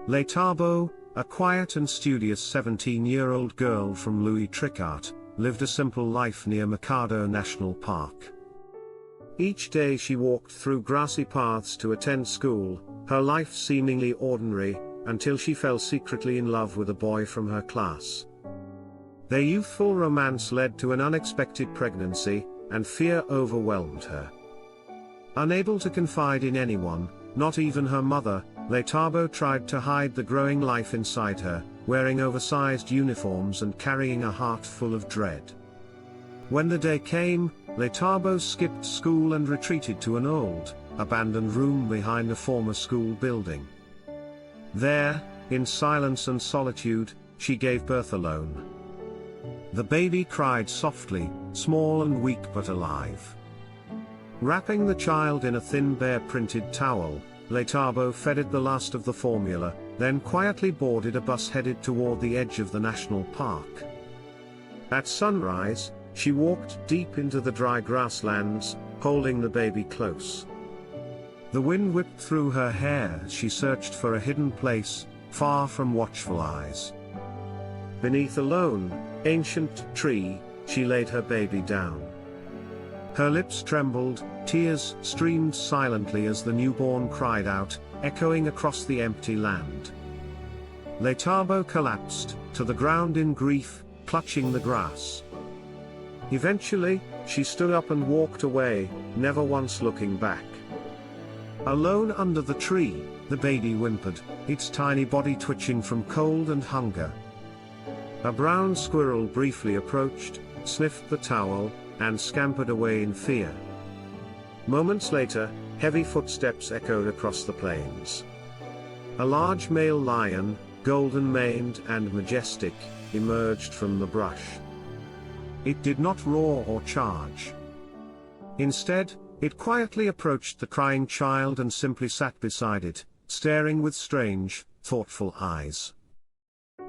Letabo, a quiet and studious 17-year-old girl from Louis Tricart, lived a simple life near Mikado National Park. Each day she walked through grassy paths to attend school, her life seemingly ordinary, until she fell secretly in love with a boy from her class. Their youthful romance led to an unexpected pregnancy, and fear overwhelmed her. Unable to confide in anyone, not even her mother, Letabo tried to hide the growing life inside her, wearing oversized uniforms and carrying a heart full of dread. When the day came, Letabo skipped school and retreated to an old, abandoned room behind a former school building. There, in silence and solitude, she gave birth alone. The baby cried softly, small and weak but alive. Wrapping the child in a thin bear-printed towel, Letabo fed it the last of the formula, then quietly boarded a bus headed toward the edge of the national park. At sunrise, she walked deep into the dry grasslands, holding the baby close. The wind whipped through her hair as she searched for a hidden place, far from watchful eyes. Beneath a lone, ancient tree, she laid her baby down. Her lips trembled, tears streamed silently as the newborn cried out, echoing across the empty land. Letabo collapsed to the ground in grief, clutching the grass. Eventually, she stood up and walked away, never once looking back. Alone under the tree, the baby whimpered, its tiny body twitching from cold and hunger. A brown squirrel briefly approached, sniffed the towel, and scampered away in fear. Moments later, heavy footsteps echoed across the plains. A large male lion, golden-maned and majestic, emerged from the brush. It did not roar or charge. Instead, it quietly approached the crying child and simply sat beside it, staring with strange, thoughtful eyes.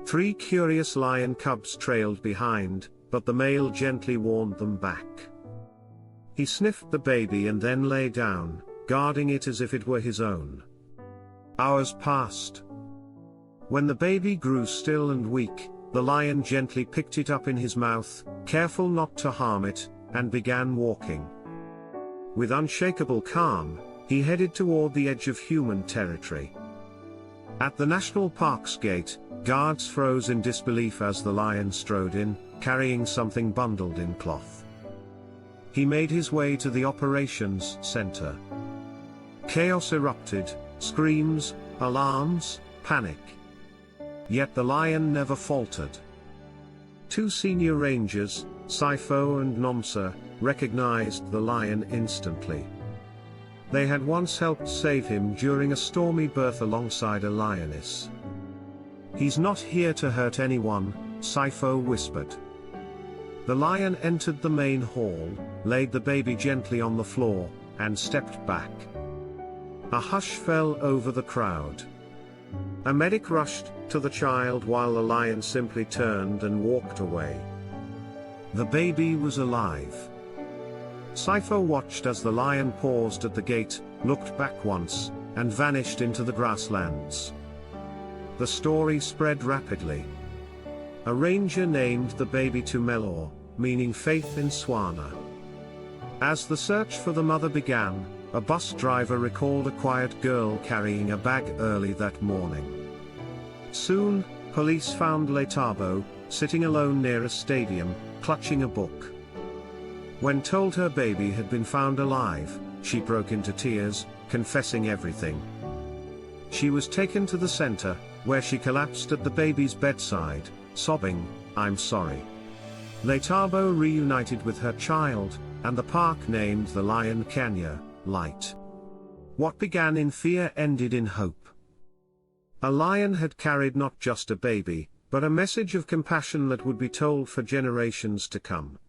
3 curious lion cubs trailed behind, but the male gently warned them back. He sniffed the baby and then lay down, guarding it as if it were his own. Hours passed. When the baby grew still and weak, the lion gently picked it up in his mouth, careful not to harm it, and began walking. With unshakable calm, he headed toward the edge of human territory. At the national park's gate, guards froze in disbelief as the lion strode in, carrying something bundled in cloth. He made his way to the operations center. Chaos erupted, screams, alarms, panic. Yet the lion never faltered. 2 senior rangers, Sifo and Nomsa, recognized the lion instantly. They had once helped save him during a stormy birth alongside a lioness. "He's not here to hurt anyone," Sifo whispered. The lion entered the main hall, laid the baby gently on the floor, and stepped back. A hush fell over the crowd. A medic rushed to the child while the lion simply turned and walked away. The baby was alive. Sifo watched as the lion paused at the gate, looked back once, and vanished into the grasslands. The story spread rapidly. A ranger named the baby Tumelor, meaning faith in Swana. As the search for the mother began, a bus driver recalled a quiet girl carrying a bag early that morning. Soon, police found Letabo, sitting alone near a stadium, clutching a book. When told her baby had been found alive, she broke into tears, confessing everything. She was taken to the center, where she collapsed at the baby's bedside, sobbing, "I'm sorry." Letabo reunited with her child, and the park named the lion Kanya, Light. What began in fear ended in hope. A lion had carried not just a baby, but a message of compassion that would be told for generations to come.